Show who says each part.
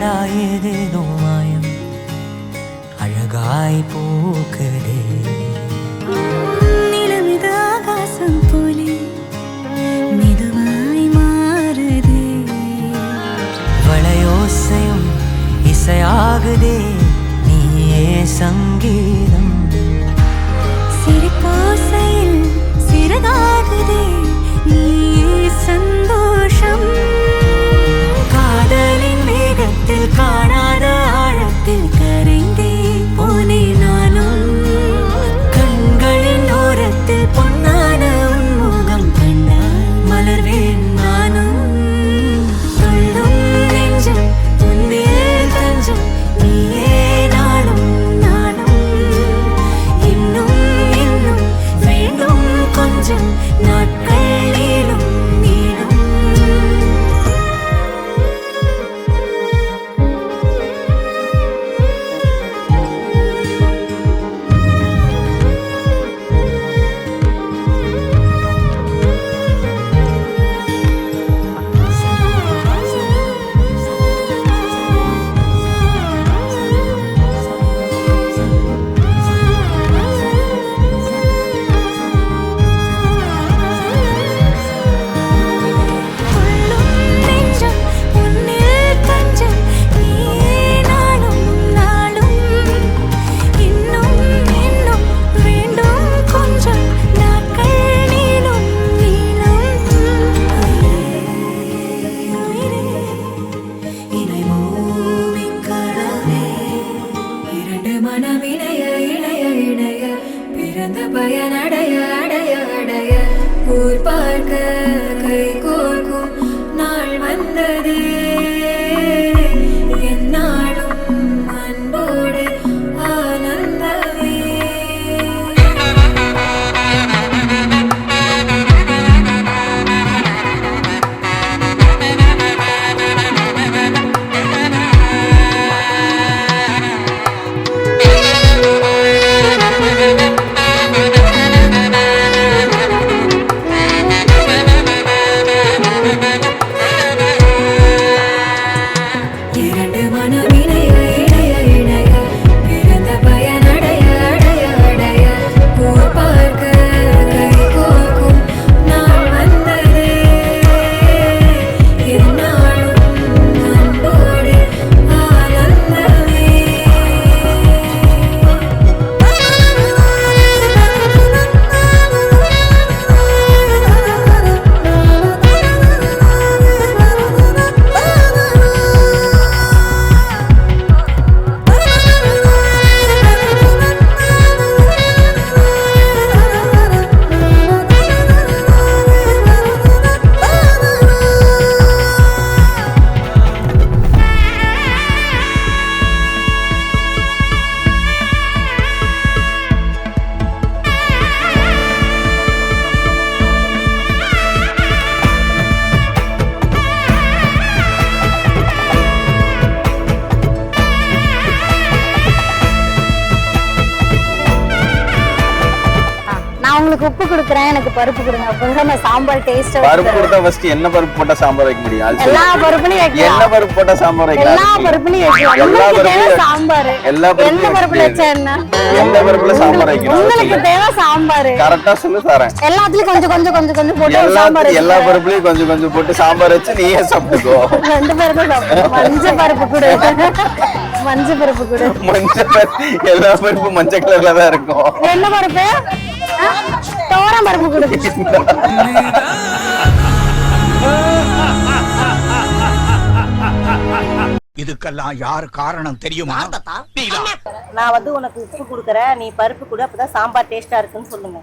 Speaker 1: அடடா ஏதேதோ மாயம் அழகாய் போக்குதே.
Speaker 2: நிலமிது ஆகாசம் போலே மெதுவாய் மாறுதே.
Speaker 1: வளையோசையும் இசையாகுதே நீயே சங்கீதம்.
Speaker 2: சிரிப்போசையில் சிறகாகுதே நீயே சந்தோஷம்.
Speaker 1: காதலின் வேகத்தில் காணாத ஆழத்தில் கரைந்தே போனே நானும். கண்களின் ஓரத்தில் பொன்னான உன்முகம் கண்டால் மலர்வேன் நானும். துள்ளும் நெஞ்சம் உன்மேல் தஞ்சம் நீயே நாளும் நானும். இன்னும் இன்னும் வேண்டும் கொஞ்சம் நாட்கள் நீளும் நீளும்.
Speaker 2: துள்ளும் நெஞ்சம் உன்னில் தஞ்சம் நீயே நாளும் நாளும். இன்னும் இன்னும் வேண்டும் கொஞ்சம் நாட்கள் நீளும் நீளும். உயிரே இணை மூவிக் கடவே. இரண்டு மனம் இணைய இணைய இணைய பிறந்த பயனடைய அடைய அடைய ஊர் பார்க்க கை கோர்க்கும் நாள் வந்ததே. எந்நாளும் அன்போடு ஆனந்தமே. இரண்டு மனம் இணைய இணைய இணைய பிறந்த பயனடைய அடைய அடைய ஊர் பார்க்க கை கோர்க்கும் நாள் வந்ததே. எந்நாளும் அன்போடு ஆனந்தமே.
Speaker 3: நான் உங்களுக்கு உப்பு கொடுக்குறேன், எனக்கு பருப்பு கொடுங்க. அப்பதான் நான் சாம்பார் டேஸ்டா
Speaker 4: பருப்பு கொடுத்தா ஃபர்ஸ்ட் என்ன பருப்பு போட்டா சாம்பார் வைக்க முடியும்? அது
Speaker 3: எல்லா
Speaker 4: சொல்லு.
Speaker 3: பருப்புலயும் வைக்கலாம்.
Speaker 4: என்ன பருப்பு போட்டா சாம்பார் வைக்கலாம்?
Speaker 3: எல்லா பருப்புலயும் வைக்கலாம்.
Speaker 4: எல்லா
Speaker 3: உங்களுக்கு தேவை
Speaker 4: பருப்புலயும்
Speaker 3: சாம்பார்.
Speaker 4: எல்லா
Speaker 3: எந்த
Speaker 4: பருப்புலயும்
Speaker 3: பருப்புல வச்சா என்ன?
Speaker 4: எந்த பருப்புல சாம்பார் வைக்கணும்?
Speaker 3: உங்களுக்கு தேவை சாம்பார்.
Speaker 4: கரெக்டா சொல்லு தரேன்.
Speaker 3: எல்லாத்துலயும் கொஞ்சம் கொஞ்சம் கொஞ்சம் கொஞ்சம் போட்டு ஒரு சாம்பார்
Speaker 4: எல்லா
Speaker 3: வச்சுக்கோ.
Speaker 4: பருப்புலயும் கொஞ்சம் கொஞ்சம் போட்டு சாம்பார் வச்சு நீயே சாப்பிட்டுக்கோ.
Speaker 3: ரெண்டு பேருக்கும் சாப்பிடுவோம். மஞ்சள் பருப்பு கொடு. மஞ்சள் பருப்பு கொடு.
Speaker 4: மஞ்சள் பருப்பு எல்லா பருப்பும் மஞ்சள் கலர்ல தான் இருக்கும்.
Speaker 3: என்ன பருப்பு? தோரம் பருப்பு கொடு.
Speaker 5: இதுக்கெல்லாம் யார் காரணம் தெரியுமா?
Speaker 6: நான் வந்து உனக்கு உப்பு கொடுக்குறேன், நீ பருப்பு கொடு, அப்பதான் சாம்பார் டேஸ்டா இருக்குன்னு சொல்லுங்க.